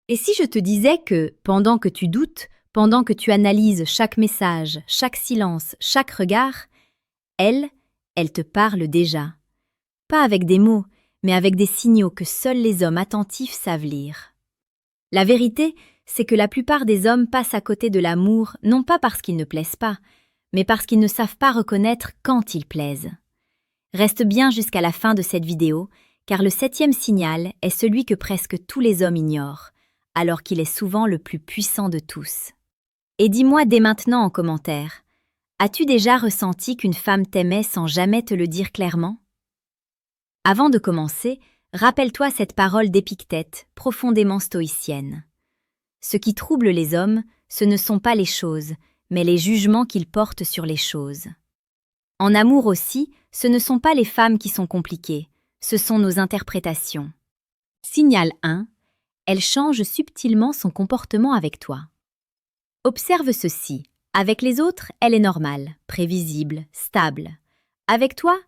Et si je te disais que, pendant que tu doutes, pendant que tu analyses chaque message, chaque silence, chaque regard, elle te parle déjà. Pas avec des mots, mais avec des signaux que seuls les hommes attentifs savent lire. La vérité, c'est que la plupart des hommes passent à côté de l'amour, non pas parce qu'ils ne plaisent pas, mais parce qu'ils ne savent pas reconnaître quand ils plaisent. Reste bien jusqu'à la fin de cette vidéo, car le 7e signal est celui que presque tous les hommes ignorent, alors qu'il est souvent le plus puissant de tous. Et dis-moi dès maintenant en commentaire, as-tu déjà ressenti qu'une femme t'aimait sans jamais te le dire clairement? Avant de commencer, rappelle-toi cette parole d'Épictète, profondément stoïcienne. Ce qui trouble les hommes, ce ne sont pas les choses, mais les jugements qu'ils portent sur les choses. En amour aussi, ce ne sont pas les femmes qui sont compliquées, ce sont nos interprétations. Signal 1. Elle change subtilement son comportement avec toi. Observe ceci. Avec les autres, elle est normale, prévisible, stable. Avec toi,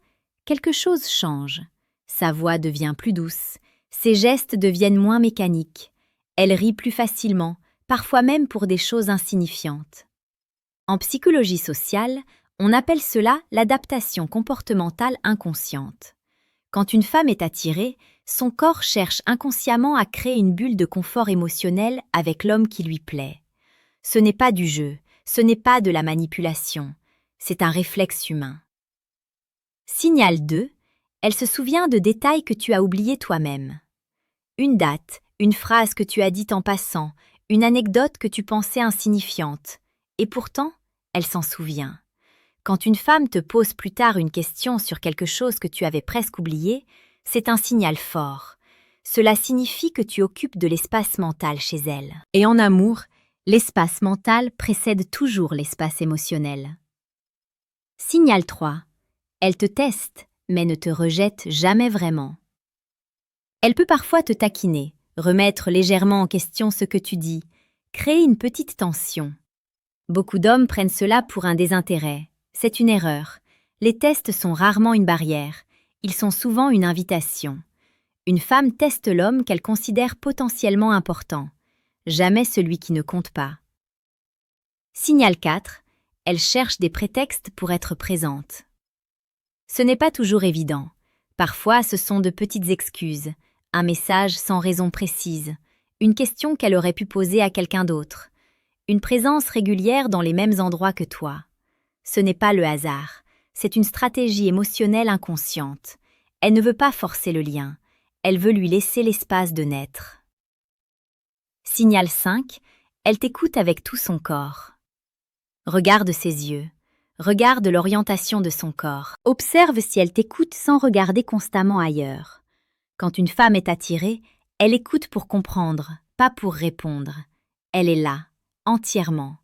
quelque chose change. Sa voix devient plus douce, ses gestes deviennent moins mécaniques. Elle rit plus facilement, parfois même pour des choses insignifiantes. En psychologie sociale, on appelle cela l'adaptation comportementale inconsciente. Quand une femme est attirée, son corps cherche inconsciemment à créer une bulle de confort émotionnel avec l'homme qui lui plaît. Ce n'est pas du jeu, ce n'est pas de la manipulation, c'est un réflexe humain. Signal 2. Elle se souvient de détails que tu as oubliés toi-même. Une date, une phrase que tu as dite en passant, une anecdote que tu pensais insignifiante. Et pourtant, elle s'en souvient. Quand une femme te pose plus tard une question sur quelque chose que tu avais presque oublié, c'est un signal fort. Cela signifie que tu occupes de l'espace mental chez elle. Et en amour, l'espace mental précède toujours l'espace émotionnel. Signal 3. Elle te teste, mais ne te rejette jamais vraiment. Elle peut parfois te taquiner, remettre légèrement en question ce que tu dis, créer une petite tension. Beaucoup d'hommes prennent cela pour un désintérêt. C'est une erreur. Les tests sont rarement une barrière. Ils sont souvent une invitation. Une femme teste l'homme qu'elle considère potentiellement important. Jamais celui qui ne compte pas. Signal 4. Elle cherche des prétextes pour être présente. Ce n'est pas toujours évident. Parfois, ce sont de petites excuses, un message sans raison précise, une question qu'elle aurait pu poser à quelqu'un d'autre, une présence régulière dans les mêmes endroits que toi. Ce n'est pas le hasard, c'est une stratégie émotionnelle inconsciente. Elle ne veut pas forcer le lien, elle veut lui laisser l'espace de naître. Signal 5. Elle t'écoute avec tout son corps. Regarde ses yeux. Regarde l'orientation de son corps. Observe si elle t'écoute sans regarder constamment ailleurs. Quand une femme est attirée, elle écoute pour comprendre, pas pour répondre. Elle est là, entièrement.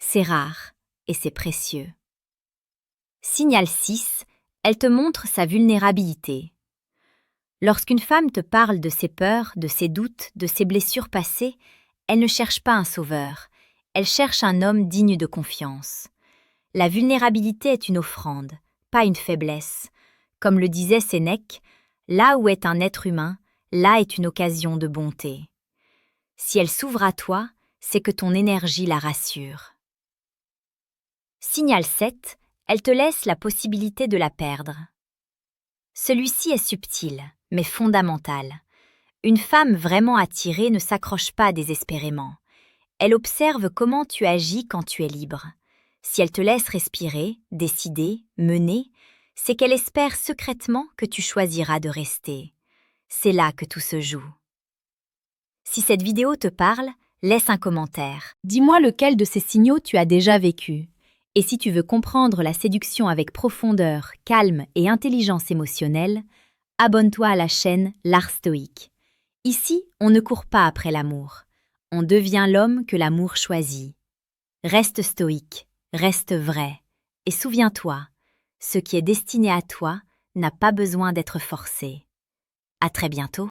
C'est rare et c'est précieux. Signal 6. Elle te montre sa vulnérabilité. Lorsqu'une femme te parle de ses peurs, de ses doutes, de ses blessures passées, elle ne cherche pas un sauveur. Elle cherche un homme digne de confiance. La vulnérabilité est une offrande, pas une faiblesse. Comme le disait Sénèque, là où est un être humain, là est une occasion de bonté. Si elle s'ouvre à toi, c'est que ton énergie la rassure. Signal 7. Elle te laisse la possibilité de la perdre. Celui-ci est subtil, mais fondamental. Une femme vraiment attirée ne s'accroche pas désespérément. Elle observe comment tu agis quand tu es libre. Si elle te laisse respirer, décider, mener, c'est qu'elle espère secrètement que tu choisiras de rester. C'est là que tout se joue. Si cette vidéo te parle, laisse un commentaire. Dis-moi lequel de ces signaux tu as déjà vécu. Et si tu veux comprendre la séduction avec profondeur, calme et intelligence émotionnelle, abonne-toi à la chaîne L'Art Stoïque. Ici, on ne court pas après l'amour. On devient l'homme que l'amour choisit. Reste stoïque. Reste vrai, et souviens-toi, ce qui est destiné à toi n'a pas besoin d'être forcé. À très bientôt.